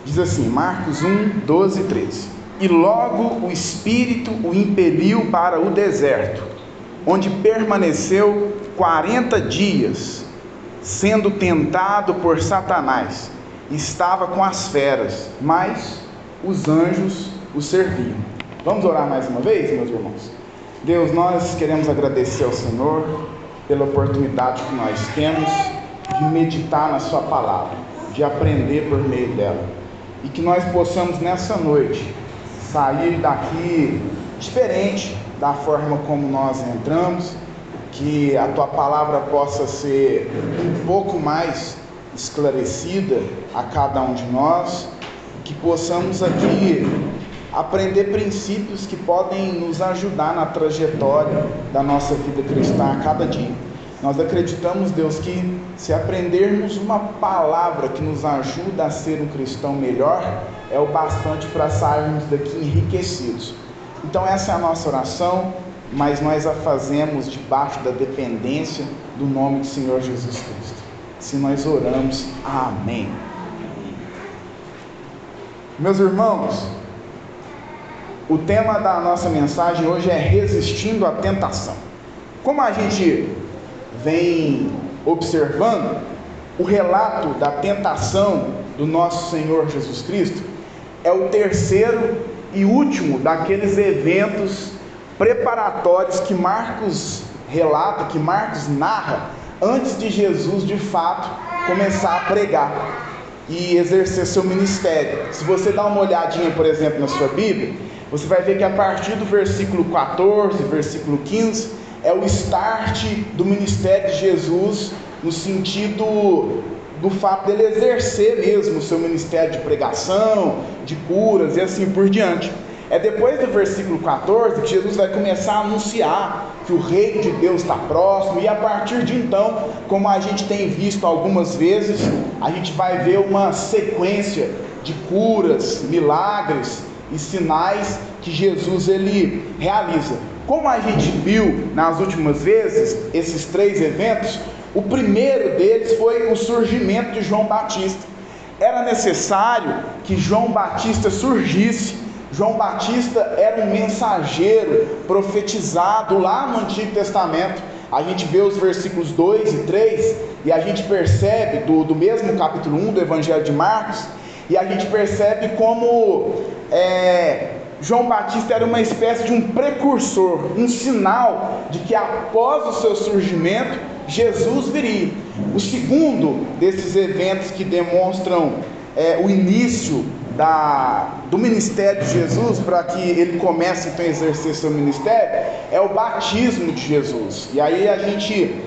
Diz assim, Marcos 1, 12 e 13. E logo o Espírito o impeliu para o deserto, onde permaneceu 40 dias, sendo tentado por Satanás. Estava com as feras, mas os anjos o serviam. Vamos orar mais uma vez, meus irmãos? Deus, nós queremos agradecer ao Senhor pela oportunidade que nós temos de meditar na sua palavra, de aprender por meio dela, e que nós possamos nessa noite sair daqui diferente da forma como nós entramos, que a tua palavra possa ser um pouco mais esclarecida a cada um de nós, que possamos aqui aprender princípios que podem nos ajudar na trajetória da nossa vida cristã a cada dia. Nós acreditamos, Deus, que se aprendermos uma palavra que nos ajuda a ser um cristão melhor, é o bastante para sairmos daqui enriquecidos. Então essa é a nossa oração, mas nós a fazemos debaixo da dependência do nome do Senhor Jesus Cristo. Se nós oramos, amém. Meus irmãos, o tema da nossa mensagem hoje é resistindo à tentação. Como a gente vem observando, o relato da tentação do nosso Senhor Jesus Cristo é o terceiro e último daqueles eventos preparatórios que Marcos relata, que Marcos narra, antes de Jesus de fato começar a pregar e exercer seu ministério. Se você dá uma olhadinha, por exemplo, na sua Bíblia, você vai ver que a partir do versículo 14, versículo 15, é o start do ministério de Jesus, no sentido do fato dele exercer mesmo o seu ministério de pregação, de curas e assim por diante. É depois do versículo 14 que Jesus vai começar a anunciar que o reino de Deus está próximo, e a partir de então, como a gente tem visto algumas vezes, a gente vai ver uma sequência de curas, milagres e sinais que Jesus ele realiza. Como a gente viu nas últimas vezes, esses três eventos, o primeiro deles foi o surgimento de João Batista. Era necessário que João Batista surgisse. João Batista era um mensageiro profetizado lá no Antigo Testamento. A gente vê os versículos 2 e 3 e a gente percebe do mesmo capítulo 1 do Evangelho de Marcos, e a gente percebe como João Batista era uma espécie de um precursor, um sinal de que após o seu surgimento, Jesus viria. O segundo desses eventos que demonstram o início do ministério de Jesus, para que ele comece então a exercer seu ministério, é o batismo de Jesus. E aí a gente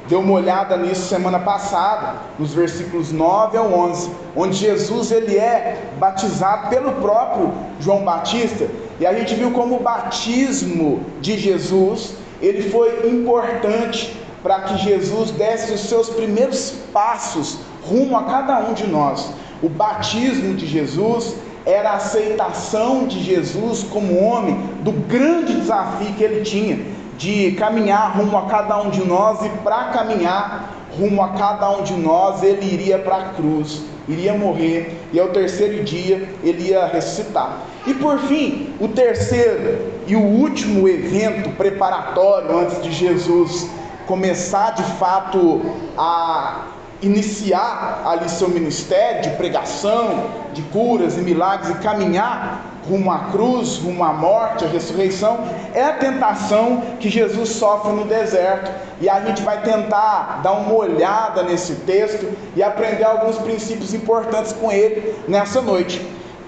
deu uma olhada nisso semana passada, nos versículos 9 ao 11, onde Jesus ele é batizado pelo próprio João Batista, e a gente viu como o batismo de Jesus ele foi importante para que Jesus desse os seus primeiros passos rumo a cada um de nós. O batismo de Jesus era a aceitação de Jesus como homem do grande desafio que ele tinha de caminhar rumo a cada um de nós, e para caminhar rumo a cada um de nós ele iria para a cruz, iria morrer, e ao terceiro dia ele ia ressuscitar. E por fim, o terceiro e o último evento preparatório antes de Jesus começar de fato a iniciar ali seu ministério de pregação, de curas e milagres, e caminhar rumo à cruz, rumo à morte, à ressurreição, é a tentação que Jesus sofre no deserto. E a gente vai tentar dar uma olhada nesse texto e aprender alguns princípios importantes com ele nessa noite.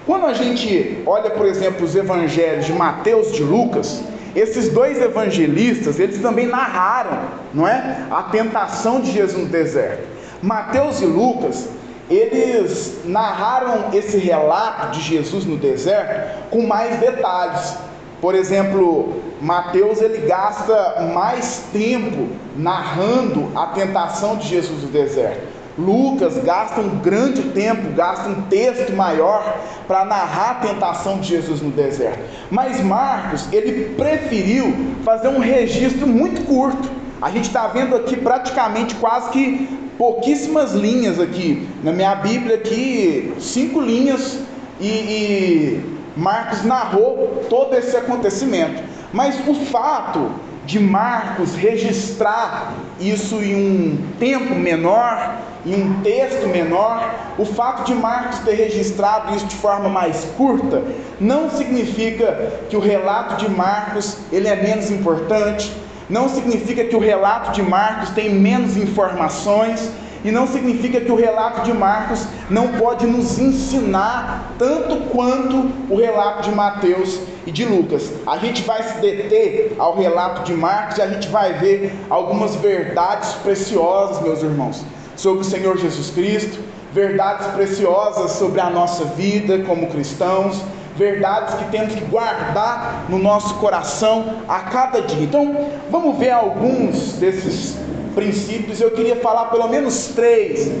Quando a gente olha, por exemplo, os evangelhos de Mateus e de Lucas, esses dois evangelistas, eles também narraram, não é, a tentação de Jesus no deserto. Mateus e Lucas, eles narraram esse relato de Jesus no deserto com mais detalhes. Por exemplo, Mateus ele gasta mais tempo narrando a tentação de Jesus no deserto. Lucas gasta um grande tempo, gasta um texto maior para narrar a tentação de Jesus no deserto. Mas Marcos, ele preferiu fazer um registro muito curto. A gente está vendo aqui praticamente quase que pouquíssimas linhas aqui, na minha Bíblia aqui, 5 linhas, e Marcos narrou todo esse acontecimento. Mas o fato de Marcos registrar isso em um tempo menor, em um texto menor, o fato de Marcos ter registrado isso de forma mais curta, não significa que o relato de Marcos ele é menos importante, não significa que o relato de Marcos tem menos informações, e não significa que o relato de Marcos não pode nos ensinar tanto quanto o relato de Mateus e de Lucas. A gente vai se deter ao relato de Marcos e a gente vai ver algumas verdades preciosas, meus irmãos, sobre o Senhor Jesus Cristo, verdades preciosas sobre a nossa vida como cristãos, verdades que temos que guardar no nosso coração a cada dia. Então, vamos ver alguns desses princípios. Eu queria falar pelo menos 3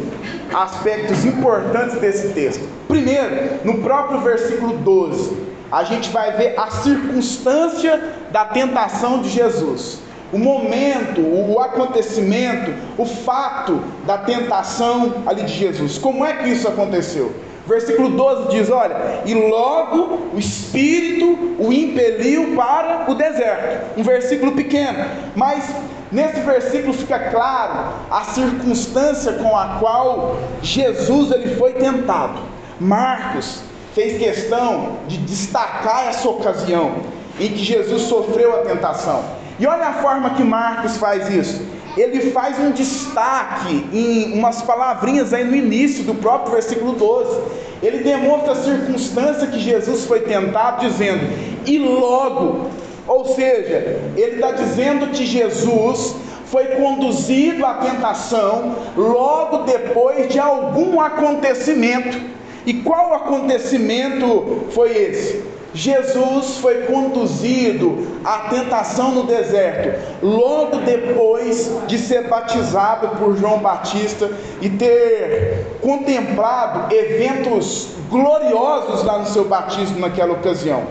aspectos importantes desse texto. Primeiro, no próprio versículo 12, a gente vai ver a circunstância da tentação de Jesus. O momento, o acontecimento, o fato da tentação ali de Jesus. Como é que isso aconteceu? Versículo 12 diz, olha, e logo o Espírito o impeliu para o deserto. Um versículo pequeno, mas nesse versículo fica claro a circunstância com a qual Jesus ele foi tentado. Marcos fez questão de destacar essa ocasião em que Jesus sofreu a tentação. E olha a forma que Marcos faz isso. Ele faz um destaque em umas palavrinhas aí no início do próprio versículo 12. Ele demonstra a circunstância que Jesus foi tentado, dizendo, e logo, ou seja, ele está dizendo que Jesus foi conduzido à tentação logo depois de algum acontecimento. E qual acontecimento foi esse? Jesus foi conduzido à tentação no deserto, logo depois de ser batizado por João Batista e ter contemplado eventos gloriosos lá no seu batismo naquela ocasião.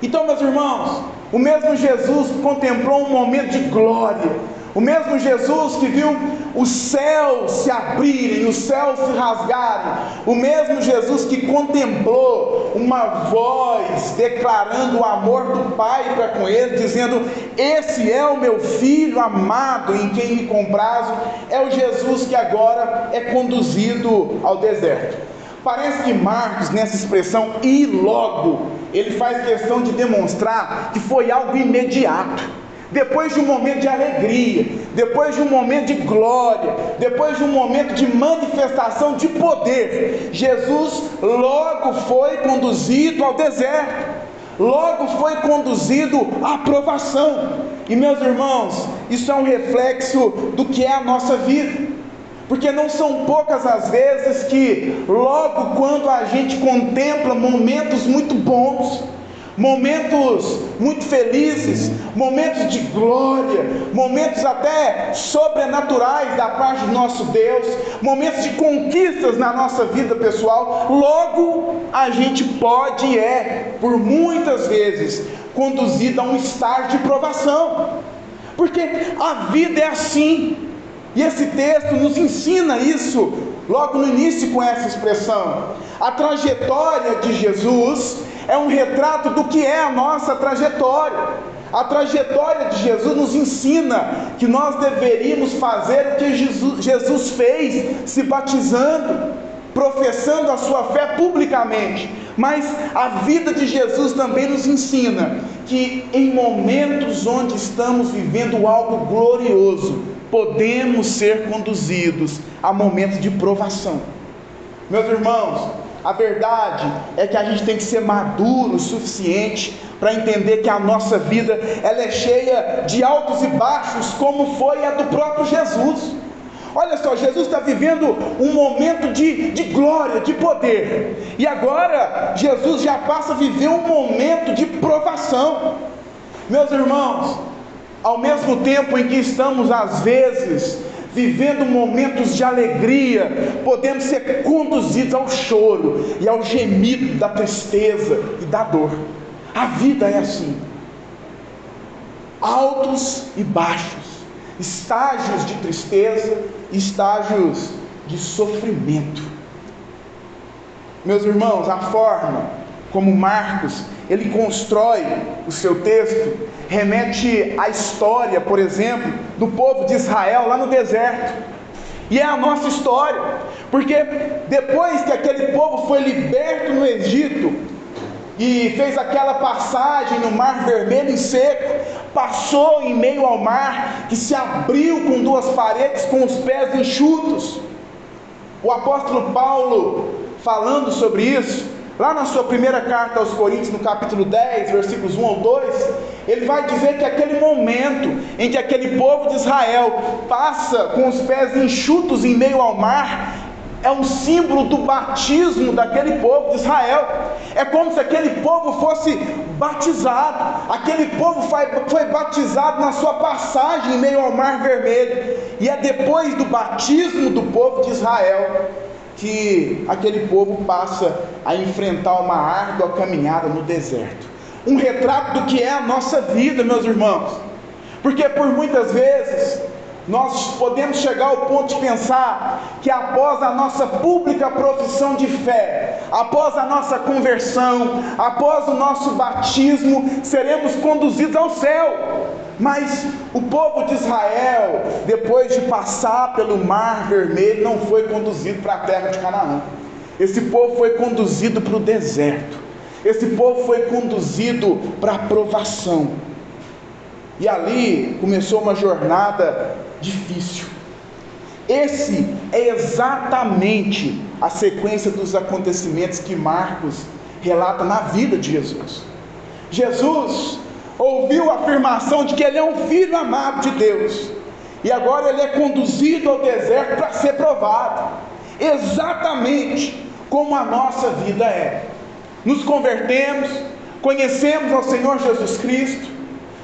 Então, meus irmãos, o mesmo Jesus contemplou um momento de glória, o mesmo Jesus que viu os céus se abrirem, os céus se rasgarem, o mesmo Jesus que contemplou uma voz declarando o amor do Pai para com ele, dizendo, esse é o meu Filho amado em quem me comprazo, é o Jesus que agora é conduzido ao deserto. Parece que Marcos, nessa expressão, e logo, ele faz questão de demonstrar que foi algo imediato. Depois de um momento de alegria, depois de um momento de glória, depois de um momento de manifestação de poder, Jesus logo foi conduzido ao deserto, logo foi conduzido à provação. E meus irmãos, isso é um reflexo do que é a nossa vida, porque não são poucas as vezes que logo quando a gente contempla momentos muito bons, momentos muito felizes, momentos de glória, momentos até sobrenaturais da parte do nosso Deus, momentos de conquistas na nossa vida pessoal, logo a gente pode por muitas vezes, conduzido a um estágio de provação, porque a vida é assim, e esse texto nos ensina isso, logo no início com essa expressão. A trajetória de Jesus é um retrato do que é a nossa trajetória. A trajetória de Jesus nos ensina que nós deveríamos fazer o que Jesus fez, se batizando, professando a sua fé publicamente. Mas a vida de Jesus também nos ensina que em momentos onde estamos vivendo algo glorioso, podemos ser conduzidos a momentos de provação. Meus irmãos, a verdade é que a gente tem que ser maduro o suficiente para entender que a nossa vida ela é cheia de altos e baixos, como foi a do próprio Jesus. Olha só, Jesus está vivendo um momento de glória, de poder, e agora Jesus já passa a viver um momento de provação. Meus irmãos, ao mesmo tempo em que estamos às vezes vivendo momentos de alegria, podemos ser conduzidos ao choro e ao gemido da tristeza e da dor. A vida é assim, altos e baixos, estágios de tristeza, estágios de sofrimento. Meus irmãos, a forma como Marcos ele constrói o seu texto remete à história, por exemplo, do povo de Israel lá no deserto. E é a nossa história, porque depois que aquele povo foi liberto no Egito e fez aquela passagem no Mar Vermelho em seco, passou em meio ao mar que se abriu com duas paredes, com os pés enxutos. O apóstolo Paulo, falando sobre isso, lá na sua primeira carta aos Coríntios, no capítulo 10, versículos 1 ao 2, ele vai dizer que aquele momento em que aquele povo de Israel passa com os pés enxutos em meio ao mar, é um símbolo do batismo daquele povo de Israel. É como se aquele povo fosse batizado. Aquele povo foi batizado na sua passagem em meio ao Mar Vermelho. E é depois do batismo do povo de Israel que aquele povo passa a enfrentar uma árdua caminhada no deserto. Um retrato do que é a nossa vida, meus irmãos. Porque por muitas vezes nós podemos chegar ao ponto de pensar que após a nossa pública profissão de fé, após a nossa conversão, após o nosso batismo, seremos conduzidos ao céu. Mas o povo de Israel, depois de passar pelo Mar Vermelho, não foi conduzido para a terra de Canaã. Esse povo foi conduzido para o deserto. Esse povo foi conduzido para a provação. E ali começou uma jornada difícil. Esse é exatamente a sequência dos acontecimentos que Marcos relata na vida de Jesus. Jesus ouviu a afirmação de que ele é um filho amado de Deus, e agora ele é conduzido ao deserto para ser provado, exatamente como a nossa vida é. Nos convertemos, conhecemos ao Senhor Jesus Cristo,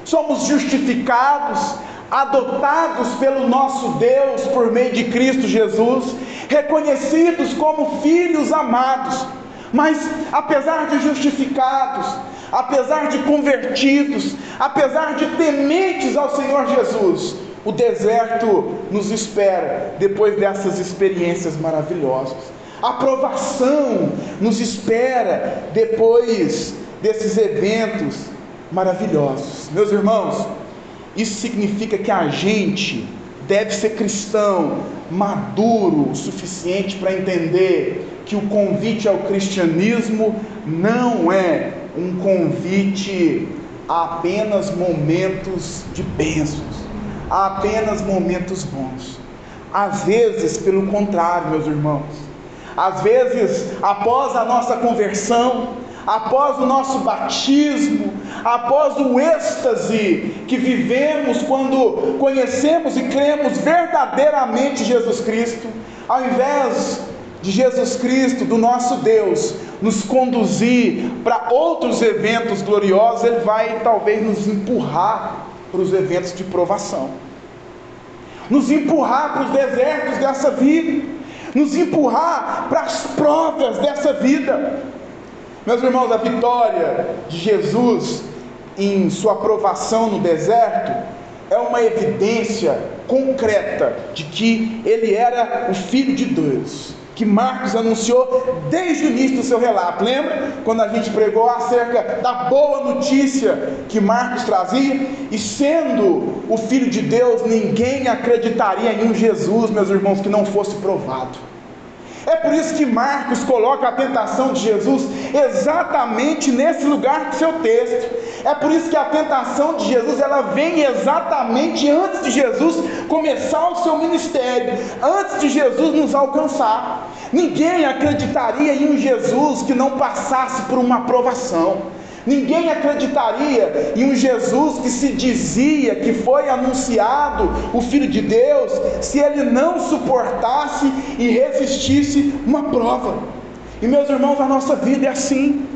somos justificados, adotados pelo nosso Deus por meio de Cristo Jesus, reconhecidos como filhos amados. Mas apesar de justificados, apesar de convertidos, apesar de tementes ao Senhor Jesus, o deserto nos espera depois dessas experiências maravilhosas. A provação nos espera depois desses eventos maravilhosos. Meus irmãos, isso significa que a gente deve ser cristão, maduro o suficiente para entender que o convite ao cristianismo não é um convite a apenas momentos de bênçãos, a apenas momentos bons. Às vezes, pelo contrário, meus irmãos, às vezes, após a nossa conversão, após o nosso batismo, após o êxtase que vivemos quando conhecemos e cremos verdadeiramente Jesus Cristo, ao invés de Jesus Cristo, do nosso Deus, nos conduzir para outros eventos gloriosos, Ele vai talvez nos empurrar para os eventos de provação, nos empurrar para os desertos dessa vida, nos empurrar para as provas dessa vida. Meus irmãos, a vitória de Jesus em sua provação no deserto é uma evidência concreta de que Ele era o Filho de Deus, que Marcos anunciou desde o início do seu relato. Lembra? Quando a gente pregou acerca da boa notícia que Marcos trazia? E sendo o Filho de Deus, ninguém acreditaria em um Jesus, meus irmãos, que não fosse provado. É por isso que Marcos coloca a tentação de Jesus exatamente nesse lugar do seu texto. É por isso que a tentação de Jesus, ela vem exatamente antes de Jesus começar o seu ministério, antes de Jesus nos alcançar. Ninguém acreditaria em um Jesus que não passasse por uma provação. Ninguém acreditaria em um Jesus que se dizia que foi anunciado o Filho de Deus, se ele não suportasse e resistisse uma prova. E meus irmãos, a nossa vida é assim.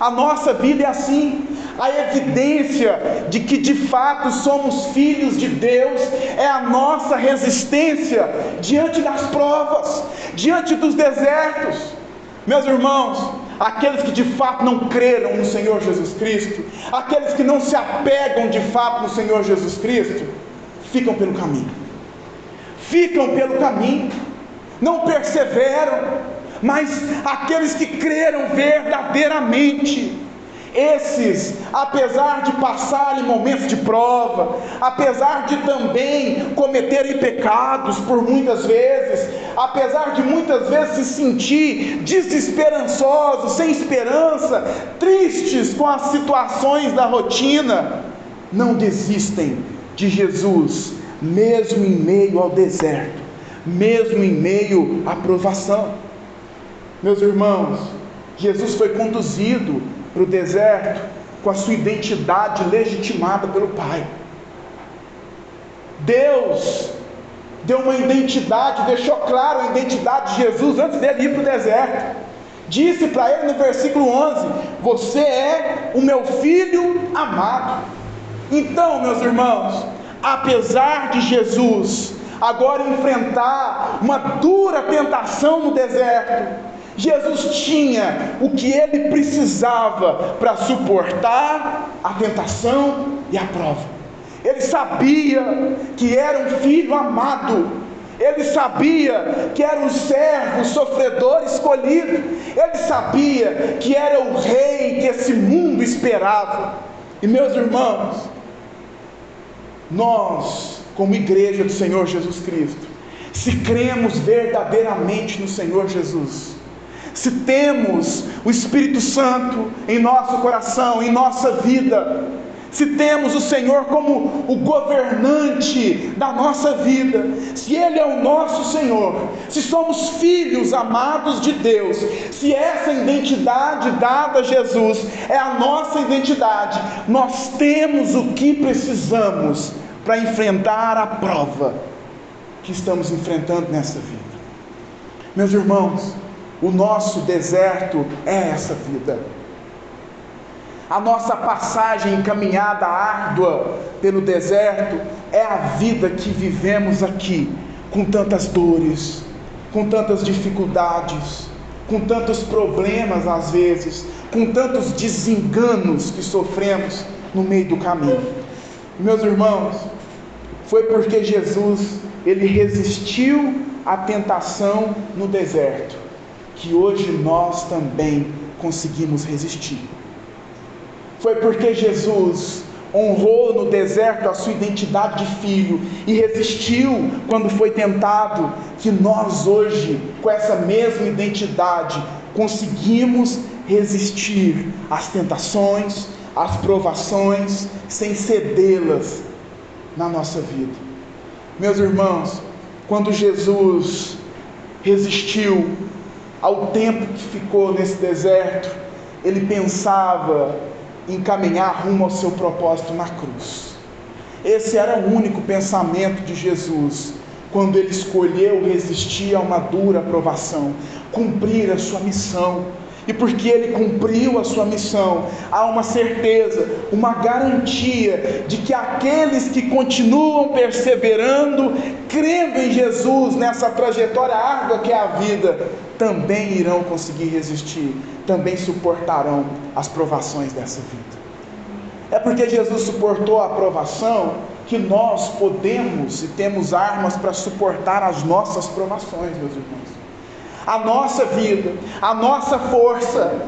A nossa vida é assim. A evidência de que de fato somos filhos de Deus é a nossa resistência diante das provas, diante dos desertos. Meus irmãos, aqueles que de fato não creram no Senhor Jesus Cristo, aqueles que não se apegam de fato no Senhor Jesus Cristo, ficam pelo caminho, ficam pelo caminho, não perseveram, mas aqueles que creram verdadeiramente, esses, apesar de passarem momentos de prova, apesar de também cometerem pecados por muitas vezes, apesar de muitas vezes se sentir desesperançosos, sem esperança, tristes com as situações da rotina, não desistem de Jesus, mesmo em meio ao deserto, mesmo em meio à provação. Meus irmãos, Jesus foi conduzido para o deserto com a sua identidade legitimada pelo Pai. Deus deu uma identidade, deixou claro a identidade de Jesus antes dele ir para o deserto. Disse para ele no versículo 11: você é o meu filho amado. Então, meus irmãos, apesar de Jesus agora enfrentar uma dura tentação no deserto, Jesus tinha o que ele precisava para suportar a tentação e a prova. Ele sabia que era um filho amado, ele sabia que era um servo sofredor escolhido, ele sabia que era o rei que esse mundo esperava. E meus irmãos, nós, como igreja do Senhor Jesus Cristo, se cremos verdadeiramente no Senhor Jesus, se temos o Espírito Santo em nosso coração, em nossa vida, se temos o Senhor como o governante da nossa vida, se Ele é o nosso Senhor, se somos filhos amados de Deus, se essa identidade dada a Jesus é a nossa identidade, nós temos o que precisamos para enfrentar a prova que estamos enfrentando nessa vida. Meus irmãos, o nosso deserto é essa vida. A nossa passagem encaminhada árdua pelo deserto é a vida que vivemos aqui, com tantas dores, com tantas dificuldades, com tantos problemas às vezes, com tantos desenganos que sofremos no meio do caminho. Meus irmãos, foi porque Jesus, ele resistiu à tentação no deserto, que hoje nós também conseguimos resistir. Foi porque Jesus honrou no deserto a sua identidade de filho e resistiu quando foi tentado, que nós hoje, com essa mesma identidade, conseguimos resistir às tentações, às provações, sem cedê-las na nossa vida. Meus irmãos, quando Jesus resistiu ao tempo que ficou nesse deserto, ele pensava em caminhar rumo ao seu propósito na cruz. Esse era o único pensamento de Jesus, quando ele escolheu resistir a uma dura provação, cumprir a sua missão. E porque ele cumpriu a sua missão, há uma certeza, uma garantia de que aqueles que continuam perseverando, crendo em Jesus nessa trajetória árdua que é a vida, também irão conseguir resistir, também suportarão as provações dessa vida. É porque Jesus suportou a provação que nós podemos e temos armas para suportar as nossas provações, meus irmãos. A nossa vida, a nossa força,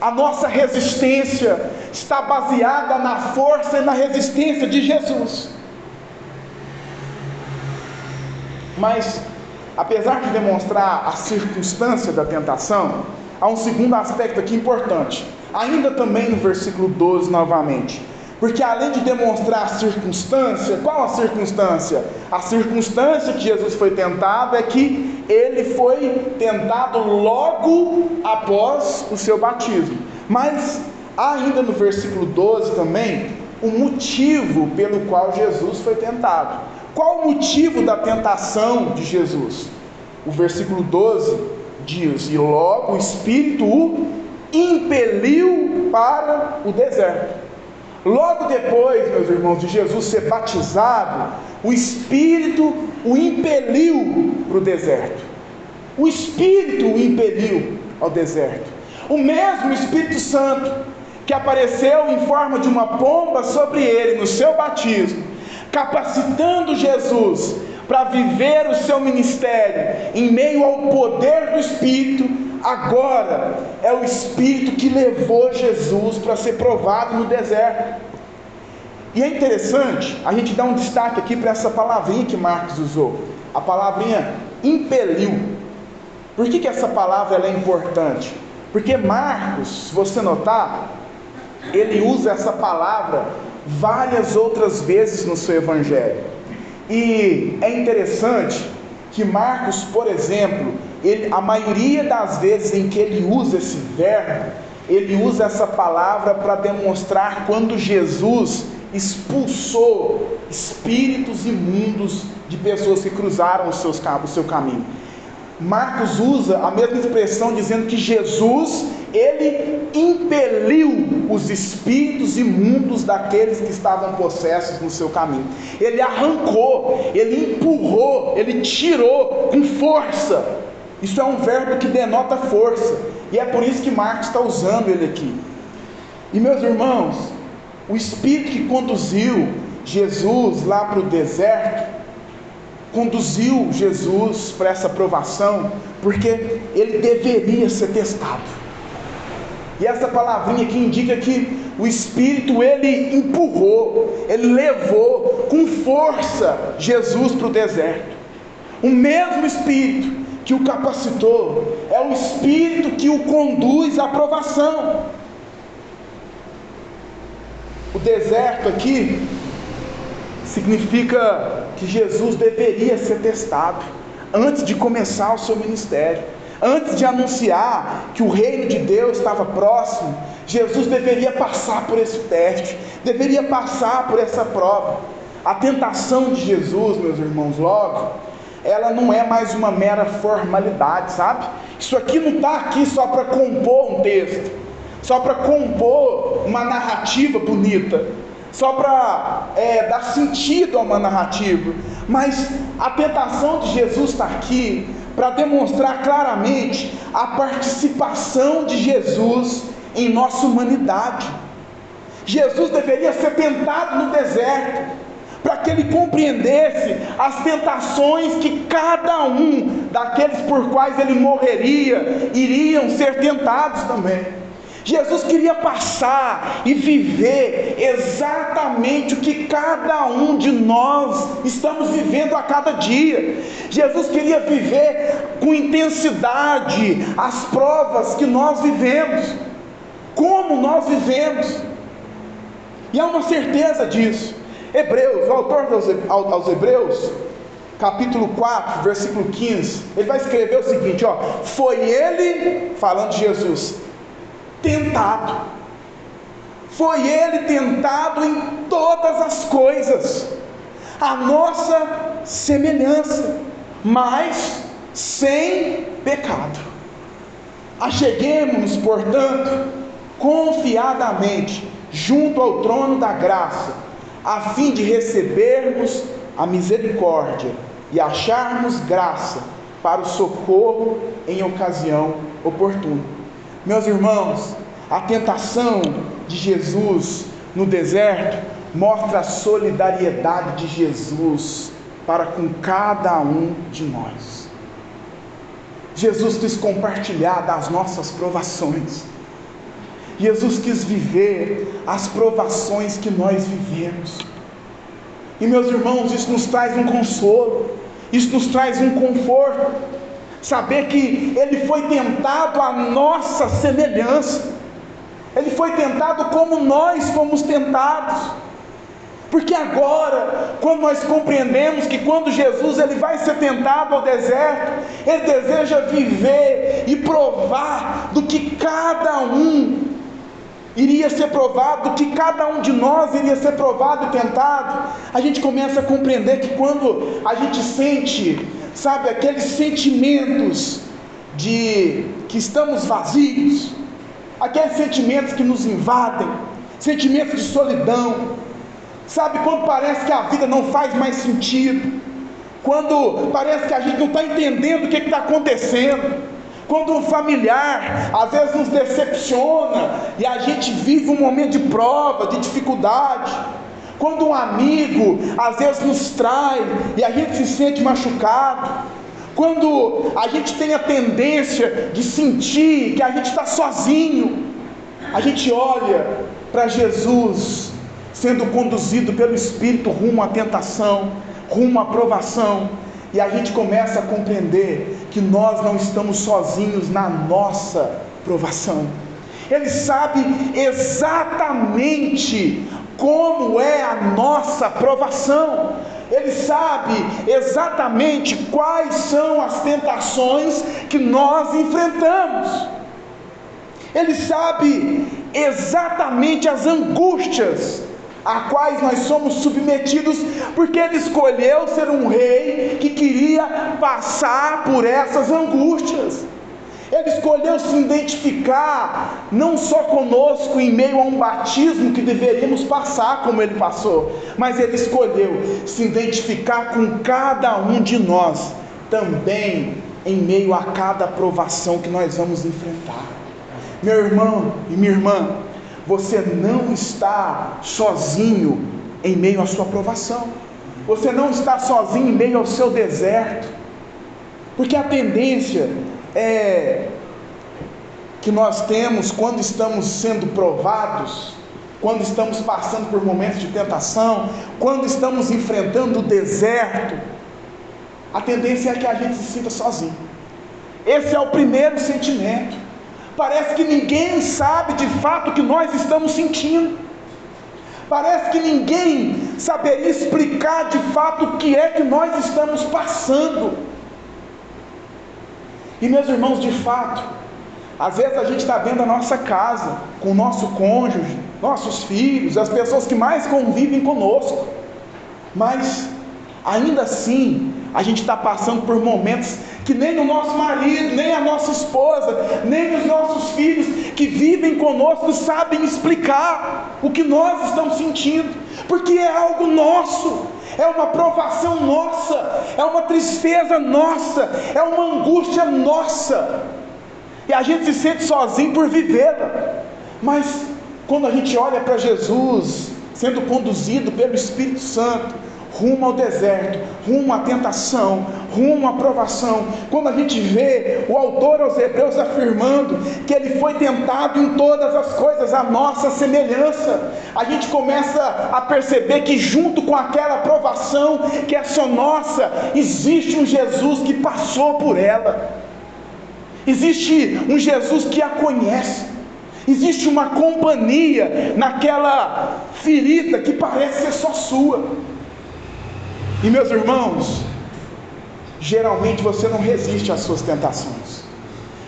a nossa resistência está baseada na força e na resistência de Jesus. Mas, apesar de demonstrar a circunstância da tentação, há um segundo aspecto aqui importante, ainda também no versículo 12 novamente. Porque além de demonstrar a circunstância, qual a circunstância? A circunstância que Jesus foi tentado é que ele foi tentado logo após o seu batismo. Mas há ainda no versículo 12 também o motivo pelo qual Jesus foi tentado. Qual o motivo da tentação de Jesus? O versículo 12 diz: e logo o Espírito o impeliu para o deserto. Logo depois, meus irmãos, de Jesus ser batizado, o Espírito o impeliu para o deserto. O Espírito o impeliu ao deserto. O mesmo Espírito Santo que apareceu em forma de uma pomba sobre ele no seu batismo, capacitando Jesus para viver o seu ministério em meio ao poder do Espírito, agora é o Espírito que levou Jesus para ser provado no deserto. E é interessante a gente dar um destaque aqui para essa palavrinha que Marcos usou, a palavrinha impeliu. Por que essa palavra ela é importante? Porque Marcos, se você notar, ele usa essa palavra várias outras vezes no seu evangelho. E é interessante que Marcos, por exemplo, a maioria das vezes em que ele usa esse verbo, ele usa essa palavra para demonstrar quando Jesus expulsou espíritos imundos de pessoas que cruzaram o seu caminho. Marcos usa a mesma expressão dizendo que Jesus, ele impeliu os espíritos imundos daqueles que estavam possessos no seu caminho. Ele arrancou, ele empurrou, ele tirou com força. Isso é um verbo que denota força, e é por isso que Marcos está usando ele aqui. E meus irmãos, o Espírito que conduziu Jesus lá para o deserto, conduziu Jesus para essa provação, porque ele deveria ser testado. E essa palavrinha aqui indica que o Espírito, ele empurrou, ele levou com força Jesus para o deserto. O mesmo Espírito que o capacitou, é o Espírito que o conduz à provação. O deserto aqui significa que Jesus deveria ser testado antes de começar o seu ministério, antes de anunciar que o reino de Deus estava próximo. Jesus deveria passar por esse teste, deveria passar por essa prova. A tentação de Jesus, meus irmãos, logo, ela não é mais uma mera formalidade, sabe? Isso aqui não está aqui só para compor um texto, só para compor uma narrativa bonita, só para dar sentido a uma narrativa, mas a tentação de Jesus está aqui para demonstrar claramente a participação de Jesus em nossa humanidade. Jesus deveria ser tentado no deserto, para que ele compreendesse as tentações que cada um daqueles por quais ele morreria, iriam ser tentados também. Jesus queria passar e viver exatamente o que cada um de nós estamos vivendo a cada dia. Jesus queria viver com intensidade as provas que nós vivemos, como nós vivemos, e há uma certeza disso. Hebreus, o autor aos Hebreus, capítulo 4, versículo 15, ele vai escrever o seguinte, foi ele, falando de Jesus, tentado, foi ele tentado em todas as coisas, a nossa semelhança, mas sem pecado. Acheguemo-nos, portanto, confiadamente junto ao trono da graça, a fim de recebermos a misericórdia e acharmos graça para o socorro em ocasião oportuna. Meus irmãos, a tentação de Jesus no deserto mostra a solidariedade de Jesus para com cada um de nós. Jesus quis compartilhar das nossas provações. Jesus quis viver as provações que nós vivemos. E meus irmãos, isso nos traz um consolo, isso nos traz um conforto, saber que ele foi tentado à nossa semelhança, ele foi tentado como nós fomos tentados. Porque agora, quando nós compreendemos que quando Jesus ele vai ser tentado ao deserto, ele deseja viver e provar do que cada um iria ser provado, do que cada um de nós iria ser provado e tentado, a gente começa a compreender que quando a gente sente, sabe, aqueles sentimentos de que estamos vazios, aqueles sentimentos que nos invadem, sentimentos de solidão, sabe, quando parece que a vida não faz mais sentido, quando parece que a gente não está entendendo o que está acontecendo, quando um familiar às vezes nos decepciona e a gente vive um momento de prova, de dificuldade, Quando um amigo às vezes nos trai e a gente se sente machucado, quando a gente tem a tendência de sentir que a gente está sozinho, a gente olha para Jesus sendo conduzido pelo Espírito rumo à tentação, rumo à provação, e a gente começa a compreender que nós não estamos sozinhos na nossa provação. Ele sabe exatamente como é a nossa provação. Ele sabe exatamente quais são as tentações que nós enfrentamos. Ele sabe exatamente as angústias a quais nós somos submetidos, porque Ele escolheu ser um rei que queria passar por essas angústias. Ele escolheu se identificar não só conosco em meio a um batismo que deveríamos passar como Ele passou, mas Ele escolheu se identificar com cada um de nós também em meio a cada provação que nós vamos enfrentar. Meu irmão e minha irmã, você não está sozinho em meio à sua provação. Você não está sozinho em meio ao seu deserto, porque a tendência que nós temos quando estamos sendo provados, quando estamos passando por momentos de tentação, quando estamos enfrentando o deserto, a tendência é que a gente se sinta sozinho. Esse é o primeiro sentimento. Parece que ninguém sabe de fato o que nós estamos sentindo. Parece que ninguém saberia explicar de fato o que é que nós estamos passando. E meus irmãos, de fato, às vezes a gente está vendo a nossa casa, com o nosso cônjuge, nossos filhos, as pessoas que mais convivem conosco, mas ainda assim a gente está passando por momentos que nem o nosso marido, nem a nossa esposa, nem os nossos filhos que vivem conosco sabem explicar o que nós estamos sentindo, porque é algo nosso, é uma provação nossa, é uma tristeza nossa, é uma angústia nossa, e a gente se sente sozinho por vivê-la. Mas quando a gente olha para Jesus sendo conduzido pelo Espírito Santo rumo ao deserto, rumo à tentação, rumo à provação, quando a gente vê o autor aos Hebreus afirmando que ele foi tentado em todas as coisas à nossa semelhança, a gente começa a perceber que junto com aquela provação que é só nossa, existe um Jesus que passou por ela, existe um Jesus que a conhece, existe uma companhia naquela ferida que parece ser só sua. E meus irmãos, geralmente você não resiste às suas tentações.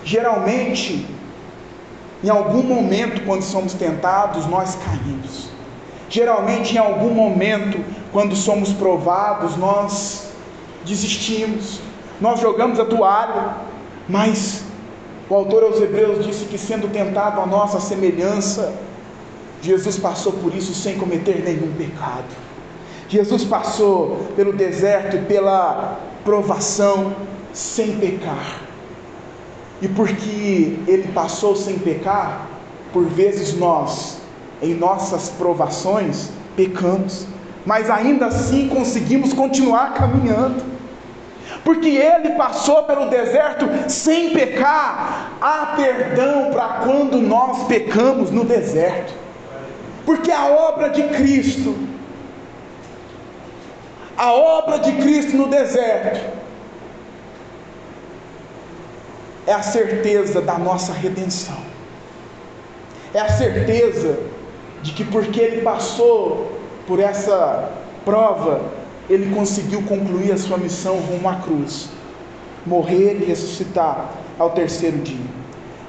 Geralmente, em algum momento quando somos tentados, nós caímos. Geralmente em algum momento, quando somos provados, nós desistimos, nós jogamos a toalha. Mas o autor aos Hebreus disse que sendo tentado à nossa semelhança, Jesus passou por isso sem cometer nenhum pecado. Jesus passou pelo deserto e pela provação sem pecar. E porque Ele passou sem pecar, por vezes nós, em nossas provações, pecamos, mas ainda assim conseguimos continuar caminhando. Porque Ele passou pelo deserto sem pecar, há perdão para quando nós pecamos no deserto. Porque a obra de Cristo no deserto é a certeza da nossa redenção, é a certeza de que porque Ele passou por essa prova, Ele conseguiu concluir a sua missão rumo à cruz, morrer e ressuscitar ao terceiro dia.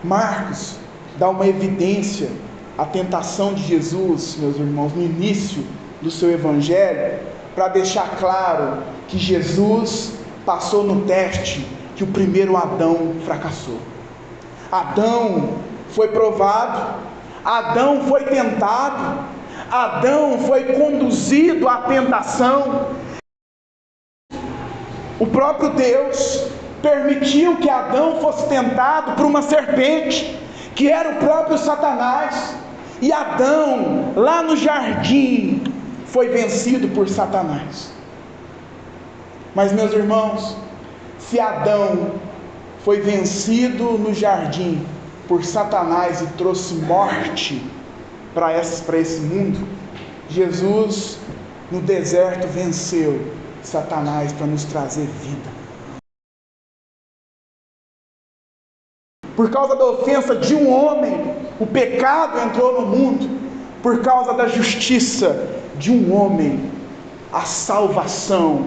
Marcos dá uma evidência à tentação de Jesus, meus irmãos, no início do seu evangelho, para deixar claro que Jesus passou no teste que o primeiro Adão fracassou. Adão foi provado, Adão foi tentado, Adão foi conduzido à tentação. O próprio Deus permitiu que Adão fosse tentado por uma serpente, que era o próprio Satanás. E Adão, lá no jardim, foi vencido por Satanás. Mas, meus irmãos, se Adão foi vencido no jardim por Satanás e trouxe morte para esse mundo, Jesus no deserto venceu Satanás para nos trazer vida. Por causa da ofensa de um homem, o pecado entrou no mundo. Por causa da justiça de um homem, a salvação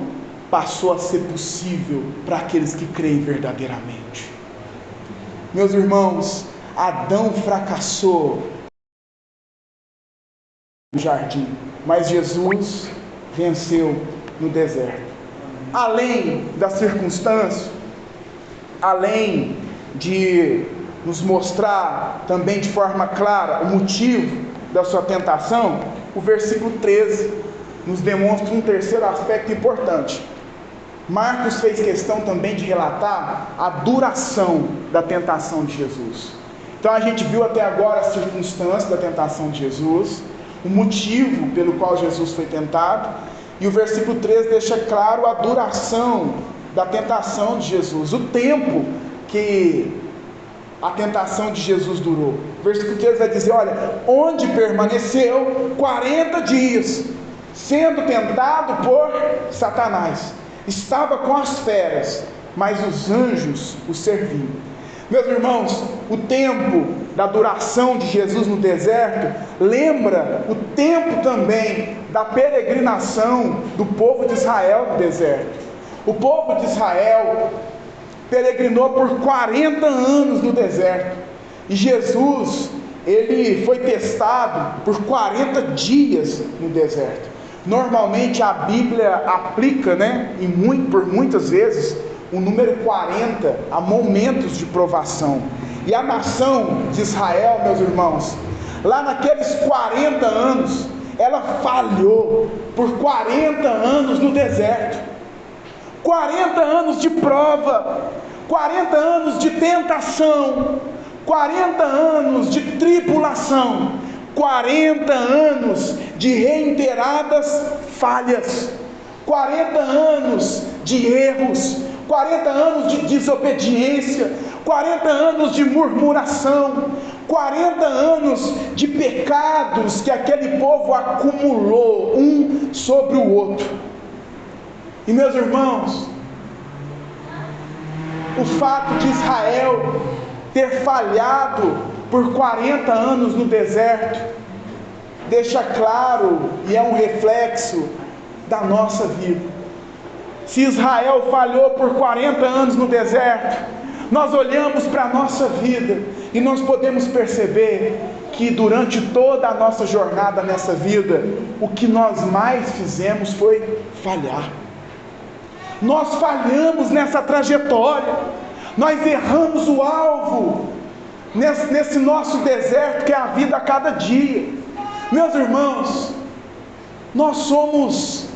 passou a ser possível para aqueles que creem verdadeiramente. Meus irmãos, Adão fracassou no jardim, mas Jesus venceu no deserto. Além da circunstância, além de nos mostrar também de forma clara o motivo da sua tentação, o versículo 13 nos demonstra um terceiro aspecto importante. Marcos fez questão também de relatar a duração da tentação de Jesus. Então a gente viu até agora a circunstância da tentação de Jesus, o motivo pelo qual Jesus foi tentado, e o versículo 13 deixa claro a duração da tentação de Jesus, o tempo que a tentação de Jesus durou. O versículo 13 vai dizer, olha, onde permaneceu 40 dias, sendo tentado por Satanás. Estava com as feras, mas os anjos o serviam. Meus irmãos, o tempo da duração de Jesus no deserto lembra o tempo também da peregrinação do povo de Israel no deserto. O povo de Israel peregrinou por 40 anos no deserto, e Jesus, ele foi testado por 40 dias no deserto. Normalmente a Bíblia aplica, por muitas vezes, o número 40 a momentos de provação. E a nação de Israel, meus irmãos, lá naqueles 40 anos, ela falhou por 40 anos no deserto. 40 anos de prova, 40 anos de tentação, 40 anos de tribulação, 40 anos de reiteradas falhas, 40 anos de erros, 40 anos de desobediência, 40 anos de murmuração, 40 anos de pecados que aquele povo acumulou um sobre o outro. E meus irmãos, o fato de Israel ter falhado por 40 anos no deserto deixa claro e é um reflexo da nossa vida. Se Israel falhou por 40 anos no deserto, nós olhamos para a nossa vida e nós podemos perceber que durante toda a nossa jornada nessa vida, o que nós mais fizemos foi falhar. Nós falhamos nessa trajetória, nós erramos o alvo, nesse nosso deserto que é a vida a cada dia. Meus irmãos, nós somos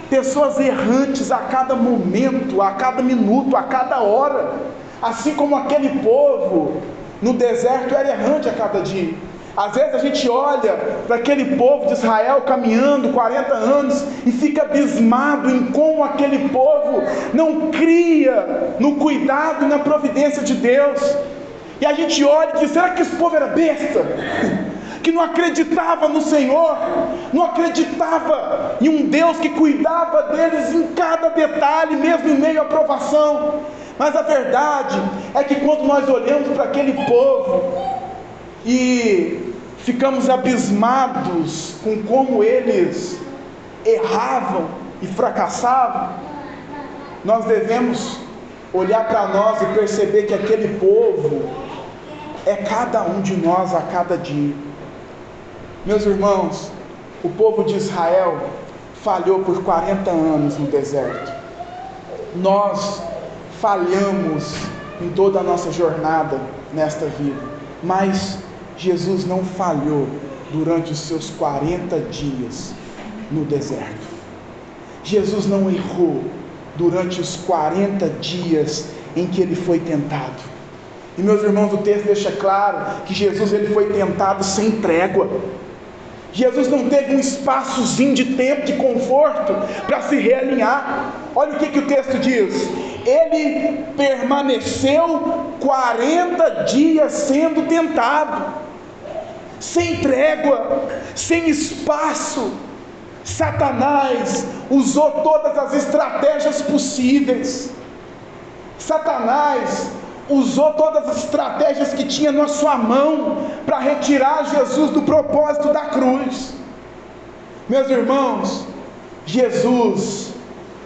pessoas errantes a cada momento, a cada minuto, a cada hora, assim como aquele povo no deserto era errante a cada dia. Às vezes a gente olha para aquele povo de Israel caminhando 40 anos e fica abismado em como aquele povo não cria no cuidado e na providência de Deus. E a gente olha e diz, será que esse povo era besta? Que não acreditava no Senhor, não acreditava em um Deus que cuidava deles em cada detalhe, mesmo em meio à provação. Mas a verdade é que quando nós olhamos para aquele povo e ficamos abismados com como eles erravam e fracassavam, nós devemos olhar para nós e perceber que aquele povo é cada um de nós a cada dia. Meus irmãos, o povo de Israel falhou por 40 anos no deserto. Nós falhamos em toda a nossa jornada nesta vida, mas Jesus não falhou durante os seus 40 dias no deserto. Jesus não errou durante os 40 dias em que ele foi tentado. E meus irmãos, o texto deixa claro que Jesus ele foi tentado sem trégua. Jesus não teve um espaçozinho de tempo, de conforto, para se realinhar. Olha o que o texto diz: ele permaneceu 40 dias sendo tentado, sem trégua, sem espaço. Satanás usou todas as estratégias possíveis. Satanás usou todas as estratégias que tinha na sua mão para retirar Jesus do propósito da cruz. Meus irmãos, Jesus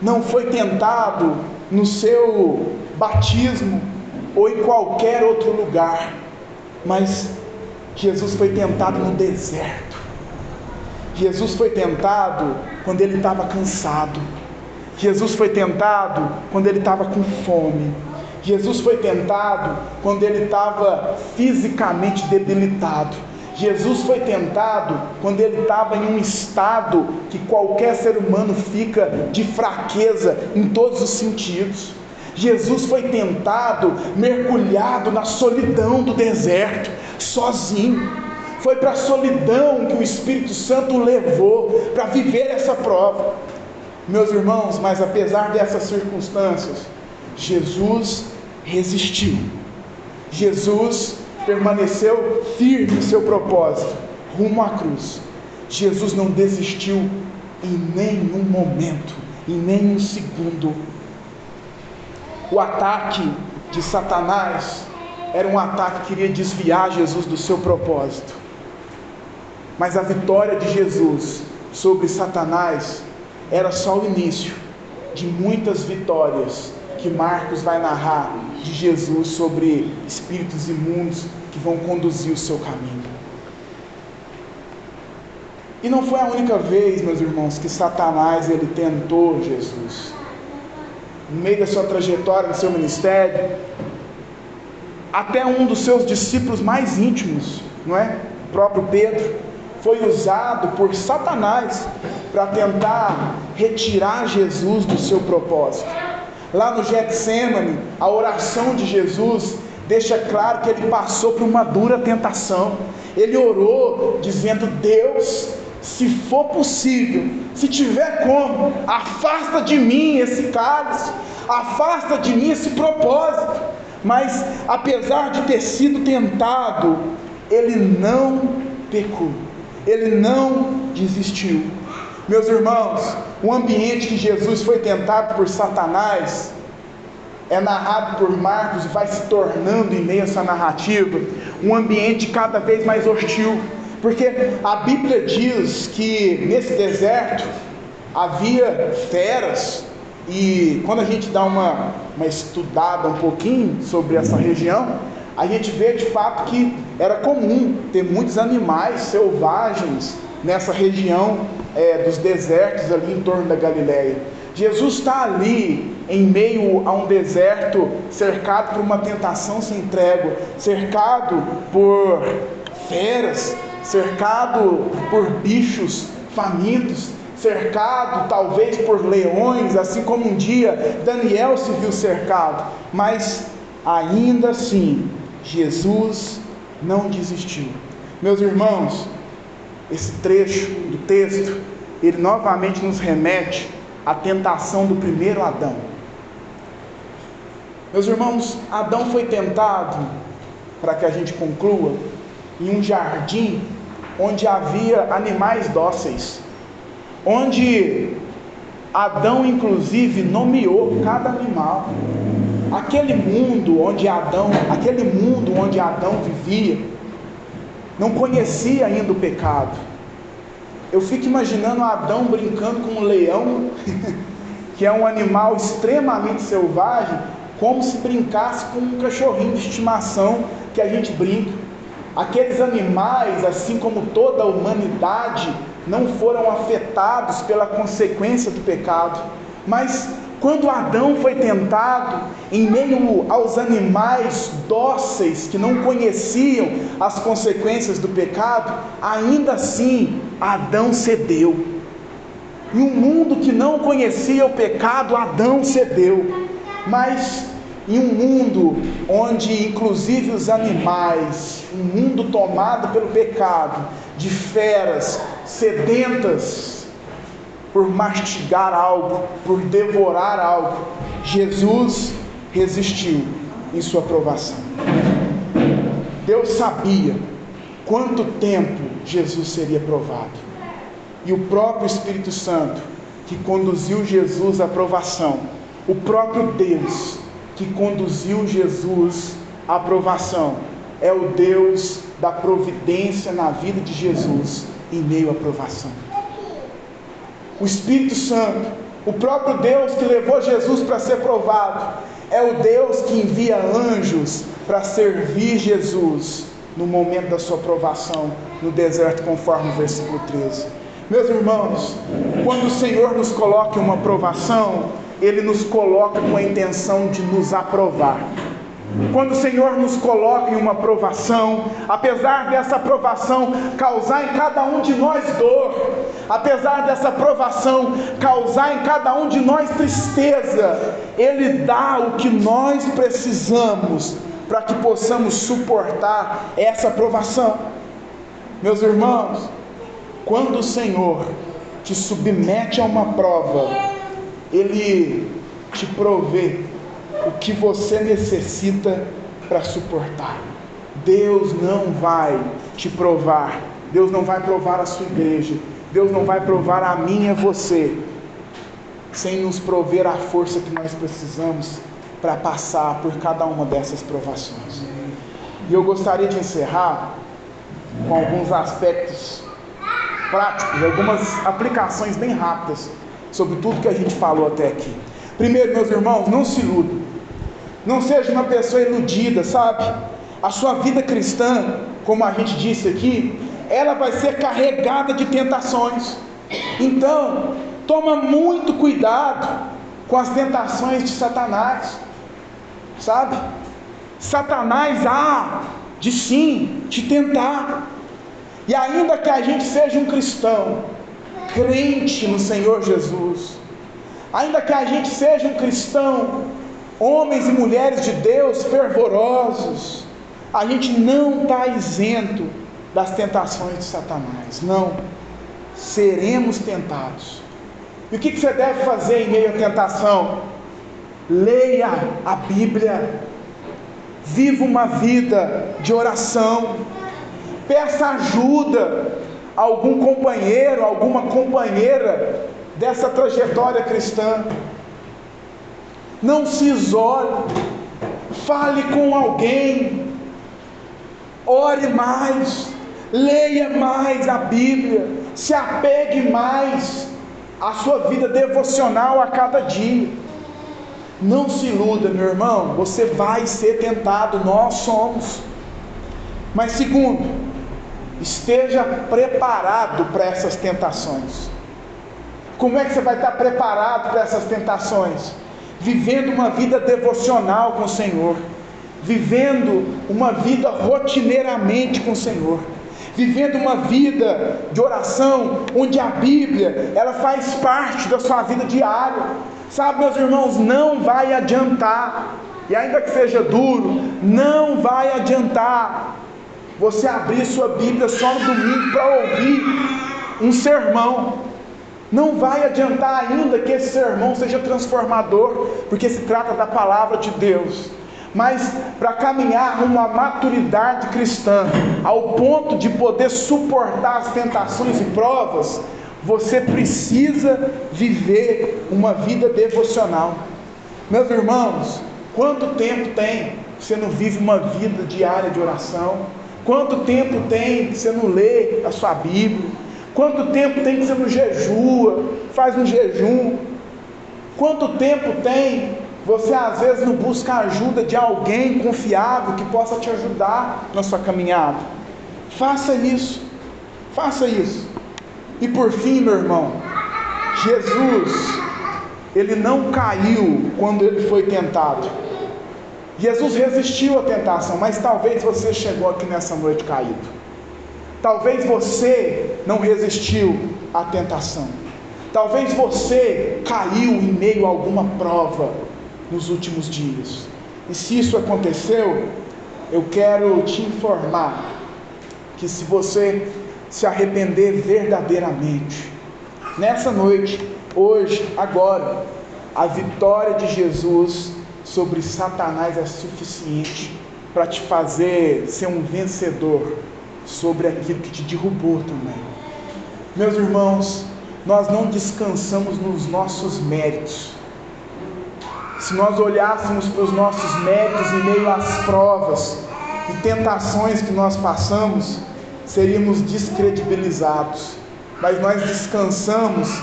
não foi tentado no seu batismo ou em qualquer outro lugar, mas Jesus foi tentado no deserto. Jesus foi tentado quando ele estava cansado. Jesus foi tentado quando ele estava com fome. Jesus foi tentado quando ele estava fisicamente debilitado. Jesus foi tentado quando ele estava em um estado que qualquer ser humano fica de fraqueza em todos os sentidos. Jesus foi tentado mergulhado na solidão do deserto, sozinho. Foi para a solidão que o Espírito Santo o levou para viver essa prova. Meus irmãos, mas apesar dessas circunstâncias, Jesus resistiu. Jesus permaneceu firme em seu propósito, rumo à cruz. Jesus não desistiu em nenhum momento, em nenhum segundo. O ataque de Satanás era um ataque que queria desviar Jesus do seu propósito. Mas a vitória de Jesus sobre Satanás era só o início de muitas vitórias que Marcos vai narrar de Jesus sobre espíritos imundos que vão conduzir o seu caminho. E não foi a única vez, meus irmãos, que Satanás ele tentou Jesus. No meio da sua trajetória, no seu ministério, até um dos seus discípulos mais íntimos, não é? O próprio Pedro, foi usado por Satanás para tentar retirar Jesus do seu propósito. Lá no Getsêmani, a oração de Jesus deixa claro que ele passou por uma dura tentação. Ele orou dizendo: Deus, se for possível, se tiver como, afasta de mim esse cálice, afasta de mim esse propósito. Mas apesar de ter sido tentado, ele não pecou, ele não desistiu. Meus irmãos, o ambiente que Jesus foi tentado por Satanás é narrado por Marcos e vai se tornando, em meio a essa narrativa, um ambiente cada vez mais hostil, porque a Bíblia diz que nesse deserto havia feras. E quando a gente dá uma estudada um pouquinho sobre essa região, a gente vê de fato que era comum ter muitos animais selvagens nessa região dos desertos ali em torno da Galileia. Jesus está ali em meio a um deserto, cercado por uma tentação sem trégua, cercado por feras, cercado por bichos famintos, cercado talvez por leões, assim como um dia Daniel se viu cercado. Mas ainda assim Jesus não desistiu. Meus irmãos, esse trecho do texto, ele novamente nos remete à tentação do primeiro Adão. Meus irmãos, Adão foi tentado, para que a gente conclua, em um jardim onde havia animais dóceis, onde Adão inclusive nomeou cada animal. Aquele mundo onde Adão vivia, não conhecia ainda o pecado. Eu fico imaginando Adão brincando com um leão, que é um animal extremamente selvagem, como se brincasse com um cachorrinho de estimação que a gente brinca. Aqueles animais, assim como toda a humanidade, não foram afetados pela consequência do pecado. Mas quando Adão foi tentado, em meio aos animais dóceis que não conheciam as consequências do pecado, ainda assim Adão cedeu. Em um mundo que não conhecia o pecado, Adão cedeu. Mas em um mundo onde inclusive os animais, um mundo tomado pelo pecado, de feras sedentas por mastigar algo, por devorar algo, Jesus resistiu em sua provação. Deus sabia quanto tempo Jesus seria provado, e o próprio Espírito Santo que conduziu Jesus à provação, o próprio Deus que conduziu Jesus à provação, é o Deus da providência na vida de Jesus em meio à provação. O Espírito Santo, o próprio Deus que levou Jesus para ser provado, é o Deus que envia anjos para servir Jesus no momento da sua provação no deserto, conforme o versículo 13. Meus irmãos, quando o Senhor nos coloca em uma provação, Ele nos coloca com a intenção de nos aprovar. Quando o Senhor nos coloca em uma provação, apesar dessa provação causar em cada um de nós dor, apesar dessa provação causar em cada um de nós tristeza, Ele dá o que nós precisamos para que possamos suportar essa provação. Meus irmãos, quando o Senhor te submete a uma prova, Ele te provê o que você necessita para suportar. Deus não vai te provar, Deus não vai provar a sua igreja, Deus não vai provar a mim e a você, sem nos prover a força que nós precisamos para passar por cada uma dessas provações. E eu gostaria de encerrar com alguns aspectos práticos, algumas aplicações bem rápidas sobre tudo que a gente falou até aqui. Primeiro, meus irmãos, não se iludam, não seja uma pessoa iludida, sabe? A sua vida cristã, como a gente disse aqui, ela vai ser carregada de tentações. Então, toma muito cuidado com as tentações de Satanás, sabe? Satanás há de sim te tentar, e ainda que a gente seja um cristão, crente no Senhor Jesus, ainda que a gente seja um cristão, homens e mulheres de Deus fervorosos, a gente não está isento das tentações de Satanás. Não, seremos tentados. E o que você deve fazer em meio à tentação? Leia a Bíblia, viva uma vida de oração, peça ajuda a algum companheiro, alguma companheira dessa trajetória cristã. Não se isole, fale com alguém, ore mais, leia mais a Bíblia, se apegue mais à sua vida devocional a cada dia. Não se iluda, meu irmão, você vai ser tentado, nós somos. Mas segundo, esteja preparado para essas tentações. Como é que você vai estar preparado para essas tentações? Vivendo uma vida devocional com o Senhor, vivendo uma vida rotineiramente com o Senhor, vivendo uma vida de oração, onde a Bíblia, ela faz parte da sua vida diária. Sabe, meus irmãos, não vai adiantar, e ainda que seja duro, não vai adiantar você abrir sua Bíblia só no domingo para ouvir um sermão. Não vai adiantar ainda que esse sermão seja transformador, porque se trata da palavra de Deus. Mas para caminhar rumo à maturidade cristã, ao ponto de poder suportar as tentações e provas, você precisa viver uma vida devocional. Meus irmãos, quanto tempo tem que você não vive uma vida diária de oração? Quanto tempo tem que você não lê a sua Bíblia? Quanto tempo tem que você não jejua, faz um jejum? Quanto tempo tem você às vezes não busca a ajuda de alguém confiável que possa te ajudar na sua caminhada? Faça isso, faça isso. E por fim, meu irmão, Jesus, Ele não caiu quando Ele foi tentado. Jesus resistiu à tentação, mas talvez você chegou aqui nessa noite caído. Talvez você não resistiu à tentação. Talvez você caiu em meio a alguma prova nos últimos dias. E se isso aconteceu, eu quero te informar que se você se arrepender verdadeiramente. Nessa noite, hoje, agora, a vitória de Jesus sobre Satanás é suficiente para te fazer ser um vencedor sobre aquilo que te derrubou também. Meus irmãos, nós não descansamos nos nossos méritos. Se nós olhássemos para os nossos méritos em meio às provas e tentações que nós passamos, seríamos descredibilizados. Mas nós descansamos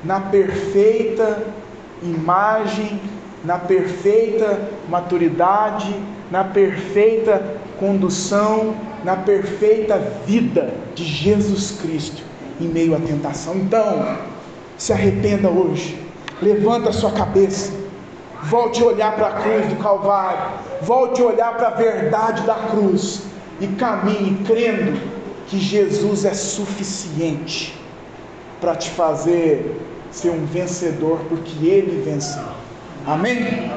na perfeita imagem, na perfeita maturidade, na perfeita condução, na perfeita vida de Jesus Cristo em meio à tentação. Então, se arrependa hoje, levanta a sua cabeça, volte a olhar para a cruz do Calvário, volte a olhar para a verdade da cruz e caminhe crendo que Jesus é suficiente para te fazer ser um vencedor, porque Ele venceu. Amém?